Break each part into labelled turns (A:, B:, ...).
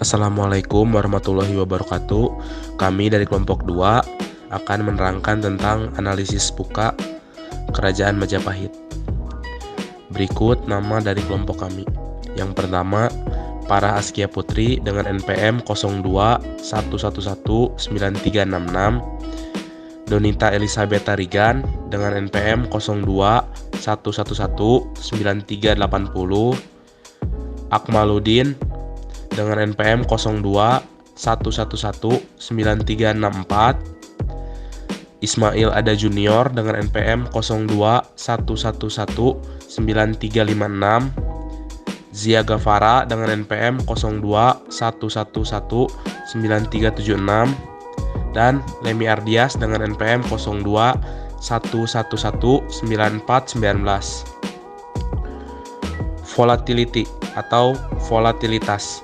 A: Assalamualaikum warahmatullahi wabarakatuh. Kami dari kelompok 2 akan menerangkan tentang analisis Puka Kerajaan Majapahit. Berikut nama dari kelompok kami. Yang pertama, Para Askia Putri dengan NPM 02111936, Donita Elizabeth Tarigan dengan NPM 02111938, Akmaludin dengan NPM 02111934, Ismail Ada Junior dengan NPM 02111936, Zia Gafara dengan NPM 02111936, dan Lemi Ardias dengan NPM 02111949. Volatility atau volatilitas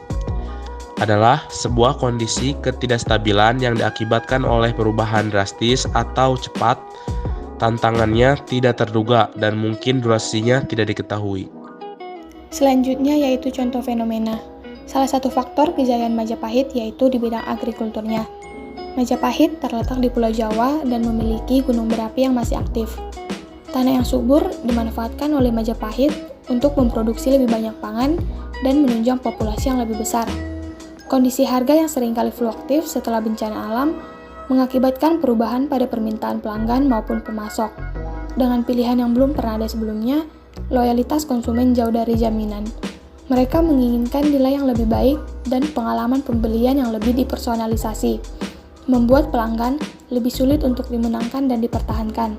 A: adalah sebuah kondisi ketidakstabilan yang diakibatkan oleh perubahan drastis atau cepat, tantangannya tidak terduga, dan mungkin durasinya tidak diketahui.
B: Selanjutnya yaitu contoh fenomena. Salah satu faktor kejayaan Majapahit yaitu di bidang agrikulturnya. Majapahit terletak di Pulau Jawa dan memiliki gunung berapi yang masih aktif. Tanah yang subur dimanfaatkan oleh Majapahit untuk memproduksi lebih banyak pangan dan menunjang populasi yang lebih besar. Kondisi harga yang seringkali fluktuatif setelah bencana alam mengakibatkan perubahan pada permintaan pelanggan maupun pemasok. Dengan pilihan yang belum pernah ada sebelumnya, loyalitas konsumen jauh dari jaminan. Mereka menginginkan nilai yang lebih baik dan pengalaman pembelian yang lebih dipersonalisasi, membuat pelanggan lebih sulit untuk dimenangkan dan dipertahankan.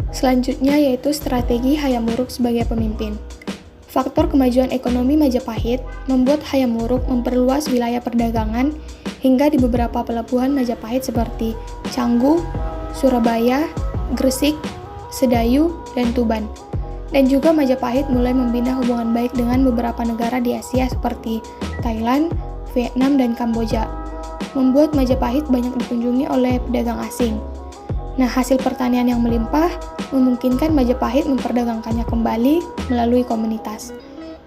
B: Selanjutnya yaitu strategi Hayam Wuruk sebagai pemimpin. Faktor kemajuan ekonomi Majapahit membuat Hayam Wuruk memperluas wilayah perdagangan hingga di beberapa pelabuhan Majapahit seperti Canggu, Surabaya, Gresik, Sedayu, dan Tuban. Dan juga Majapahit mulai membina hubungan baik dengan beberapa negara di Asia seperti Thailand, Vietnam, dan Kamboja, membuat Majapahit banyak dikunjungi oleh pedagang asing. Nah, hasil pertanian yang melimpah memungkinkan Majapahit memperdagangkannya kembali melalui komunitas,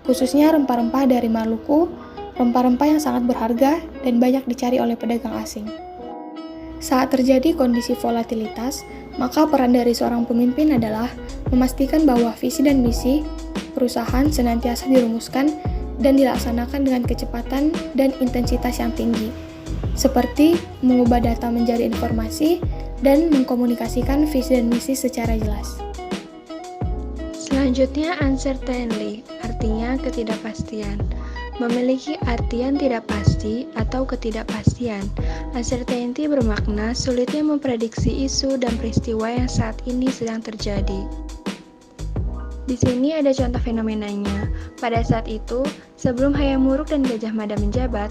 B: khususnya rempah-rempah dari Maluku, rempah-rempah yang sangat berharga dan banyak dicari oleh pedagang asing. Saat terjadi kondisi volatilitas, maka peran dari seorang pemimpin adalah memastikan bahwa visi dan misi perusahaan senantiasa dirumuskan dan dilaksanakan dengan kecepatan dan intensitas yang tinggi, seperti mengubah data menjadi informasi dan mengkomunikasikan visi dan misi secara jelas.
C: Selanjutnya, uncertainty, artinya ketidakpastian. Memiliki artian tidak pasti atau ketidakpastian. Uncertainty bermakna sulitnya memprediksi isu dan peristiwa yang saat ini sedang terjadi. Di sini ada contoh fenomenanya. Pada saat itu, sebelum Hayam Wuruk dan Gajah Mada menjabat,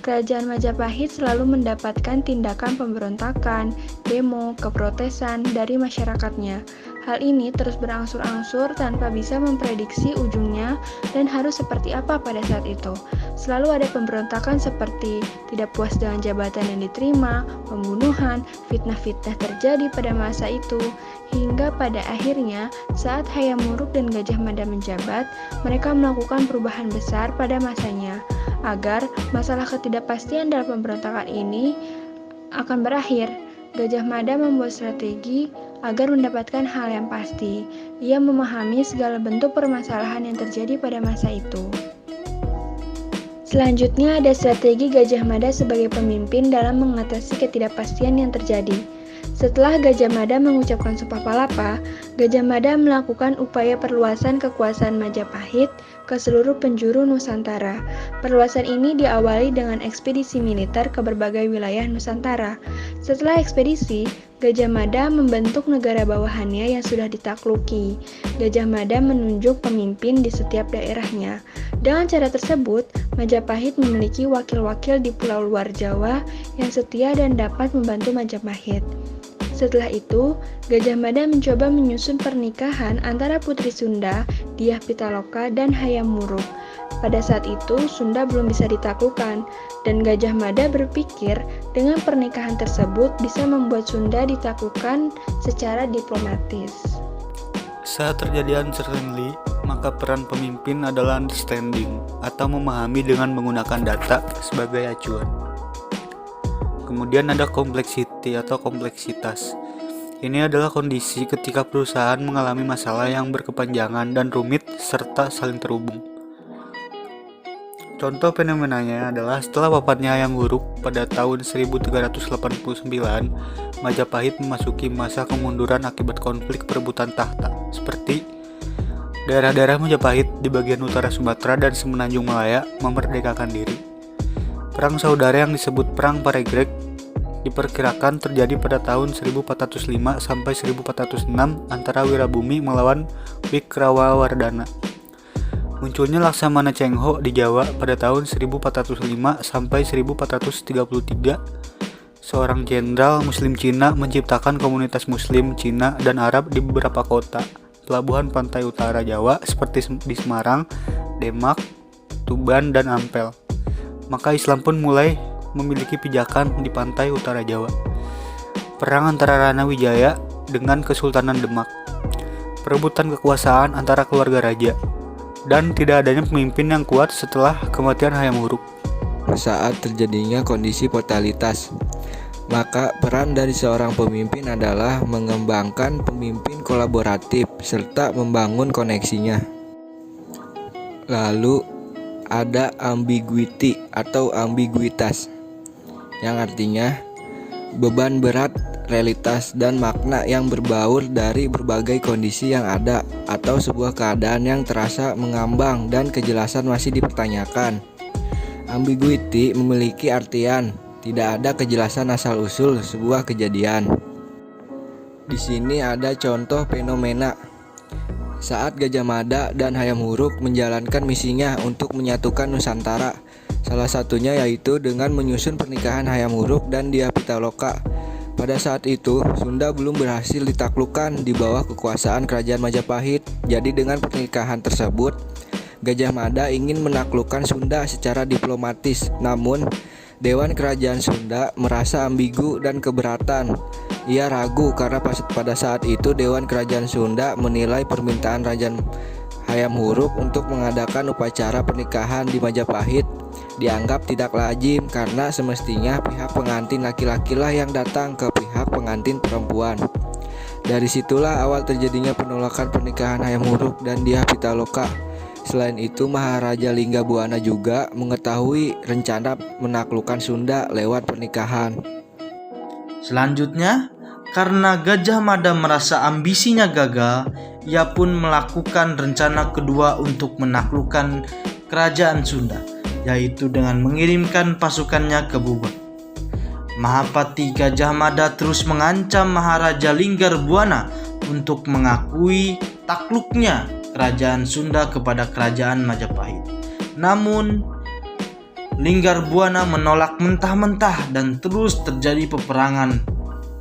C: Kerajaan Majapahit selalu mendapatkan tindakan pemberontakan, demo, keprotesan dari masyarakatnya. Hal ini terus berangsur-angsur tanpa bisa memprediksi ujungnya dan harus seperti apa pada saat itu. Selalu ada pemberontakan seperti tidak puas dengan jabatan yang diterima, pembunuhan, fitnah-fitnah terjadi pada masa itu, hingga pada akhirnya saat Hayam Wuruk dan Gajah Mada menjabat, mereka melakukan perubahan besar pada masanya, agar masalah ketidakpastian dalam pemberontakan ini akan berakhir. Gajah Mada membuat strategi agar mendapatkan hal yang pasti. Ia memahami segala bentuk permasalahan yang terjadi pada masa itu. Selanjutnya ada strategi Gajah Mada sebagai pemimpin dalam mengatasi ketidakpastian yang terjadi. Setelah Gajah Mada mengucapkan Sumpah Palapa, Gajah Mada melakukan upaya perluasan kekuasaan Majapahit ke seluruh penjuru Nusantara. Perluasan ini diawali dengan ekspedisi militer ke berbagai wilayah Nusantara. Setelah ekspedisi, Gajah Mada membentuk negara bawahannya yang sudah ditakluki. Gajah Mada menunjuk pemimpin di setiap daerahnya. Dengan cara tersebut, Majapahit memiliki wakil-wakil di pulau luar Jawa yang setia dan dapat membantu Majapahit. Setelah itu, Gajah Mada mencoba menyusun pernikahan antara Putri Sunda, Dyah Pitaloka, dan Hayam Wuruk. Pada saat itu, Sunda belum bisa ditaklukkan, dan Gajah Mada berpikir dengan pernikahan tersebut bisa membuat Sunda ditaklukkan secara diplomatis.
D: Saat terjadi uncertainty, maka peran pemimpin adalah understanding atau memahami dengan menggunakan data sebagai acuan. Kemudian ada complexity atau kompleksitas. Ini adalah kondisi ketika perusahaan mengalami masalah yang berkepanjangan dan rumit serta saling terhubung. Contoh fenomenanya adalah setelah wafatnya Hayam Wuruk pada tahun 1389, Majapahit memasuki masa kemunduran akibat konflik perebutan tahta, seperti daerah-daerah Majapahit di bagian utara Sumatera dan Semenanjung Malaya memerdekakan diri. Perang saudara yang disebut Perang Paregreg diperkirakan terjadi pada tahun 1405 sampai 1406 antara Wirabumi melawan Wikrawawardhana. Munculnya Laksamana Cheng Ho di Jawa pada tahun 1405 sampai 1433. Seorang jenderal Muslim Cina menciptakan komunitas Muslim Cina dan Arab di beberapa kota, pelabuhan pantai utara Jawa seperti di Semarang, Demak, Tuban, dan Ampel. Maka Islam pun mulai memiliki pijakan di pantai utara Jawa. Perang antara Rana Wijaya dengan Kesultanan Demak, perebutan kekuasaan antara keluarga raja, dan tidak adanya pemimpin yang kuat setelah kematian Hayam Wuruk.
E: Saat terjadinya kondisi totalitas, maka peran dari seorang pemimpin adalah mengembangkan pemimpin kolaboratif serta membangun koneksinya. Lalu ada ambiguity atau ambiguitas, yang artinya beban berat, realitas, dan makna yang berbaur dari berbagai kondisi yang ada atau sebuah keadaan yang terasa mengambang dan kejelasan masih dipertanyakan. Ambiguity memiliki artian tidak ada kejelasan asal-usul sebuah kejadian. Di sini ada contoh fenomena. Saat Gajah Mada dan Hayam Wuruk menjalankan misinya untuk menyatukan Nusantara, salah satunya yaitu dengan menyusun pernikahan Hayam Wuruk dan Dyah Pitaloka. Pada saat itu, Sunda belum berhasil ditaklukkan di bawah kekuasaan Kerajaan Majapahit. Jadi dengan pernikahan tersebut, Gajah Mada ingin menaklukkan Sunda secara diplomatis. Namun, Dewan Kerajaan Sunda merasa ambigu dan keberatan. Ia ragu karena pada saat itu Dewan Kerajaan Sunda menilai permintaan Raja Hayam Wuruk untuk mengadakan upacara pernikahan di Majapahit dianggap tidak lazim karena semestinya pihak pengantin laki-lakilah yang datang ke pihak pengantin perempuan. Dari situlah awal terjadinya penolakan pernikahan Hayam Wuruk dan Dyah Pitaloka. Selain itu, Maharaja Linggabuana juga mengetahui rencana menaklukkan Sunda lewat pernikahan.
F: Selanjutnya, karena Gajah Mada merasa ambisinya gagal, ia pun melakukan rencana kedua untuk menaklukkan kerajaan Sunda, yaitu dengan mengirimkan pasukannya ke Bubak. Mahapati Gajah Mada terus mengancam Maharaja Linggarbuana untuk mengakui takluknya kerajaan Sunda kepada kerajaan Majapahit. Namun, Linggarbuana menolak mentah-mentah dan terus terjadi peperangan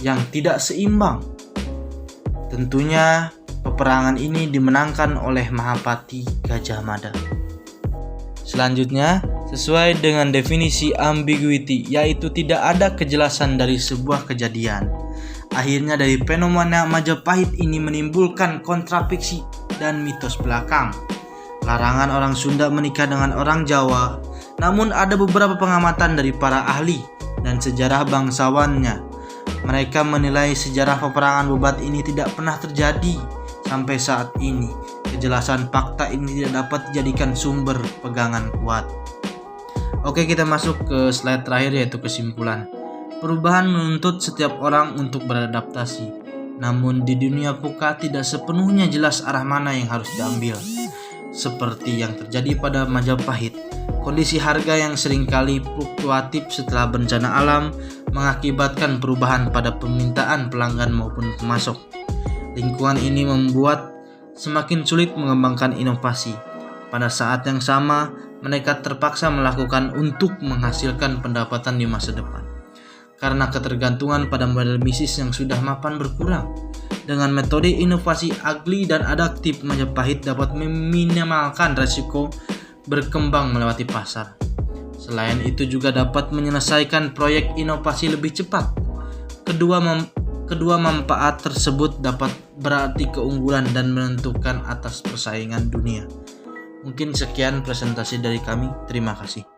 F: yang tidak seimbang. Tentunya, peperangan ini dimenangkan oleh Mahapati Gajah Mada. Selanjutnya, sesuai dengan definisi ambiguity, yaitu tidak ada kejelasan dari sebuah kejadian. Akhirnya dari fenomena Majapahit ini menimbulkan kontradiksi dan mitos belakang. Larangan orang Sunda menikah dengan orang Jawa. Namun ada beberapa pengamatan dari para ahli dan sejarah bangsawannya. Mereka menilai sejarah peperangan Bubat ini tidak pernah terjadi sampai saat ini. Kejelasan fakta ini tidak dapat dijadikan sumber pegangan kuat. Oke, kita masuk ke slide terakhir yaitu kesimpulan. Perubahan menuntut setiap orang untuk beradaptasi. Namun di dunia puka tidak sepenuhnya jelas arah mana yang harus diambil. Seperti yang terjadi pada Majapahit, kondisi harga yang seringkali fluktuatif setelah bencana alam mengakibatkan perubahan pada permintaan pelanggan maupun pemasok. Lingkungan ini membuat semakin sulit mengembangkan inovasi. Pada saat yang sama, mereka terpaksa melakukan untuk menghasilkan pendapatan di masa depan. Karena ketergantungan pada model bisnis yang sudah mapan berkurang. Dengan metode inovasi agli dan adaptif, Majapahit dapat meminimalkan resiko berkembang melewati pasar. Selain itu juga dapat menyelesaikan proyek inovasi lebih cepat. kedua manfaat tersebut dapat berarti keunggulan dan menentukan atas persaingan dunia. Mungkin sekian presentasi dari kami. Terima kasih.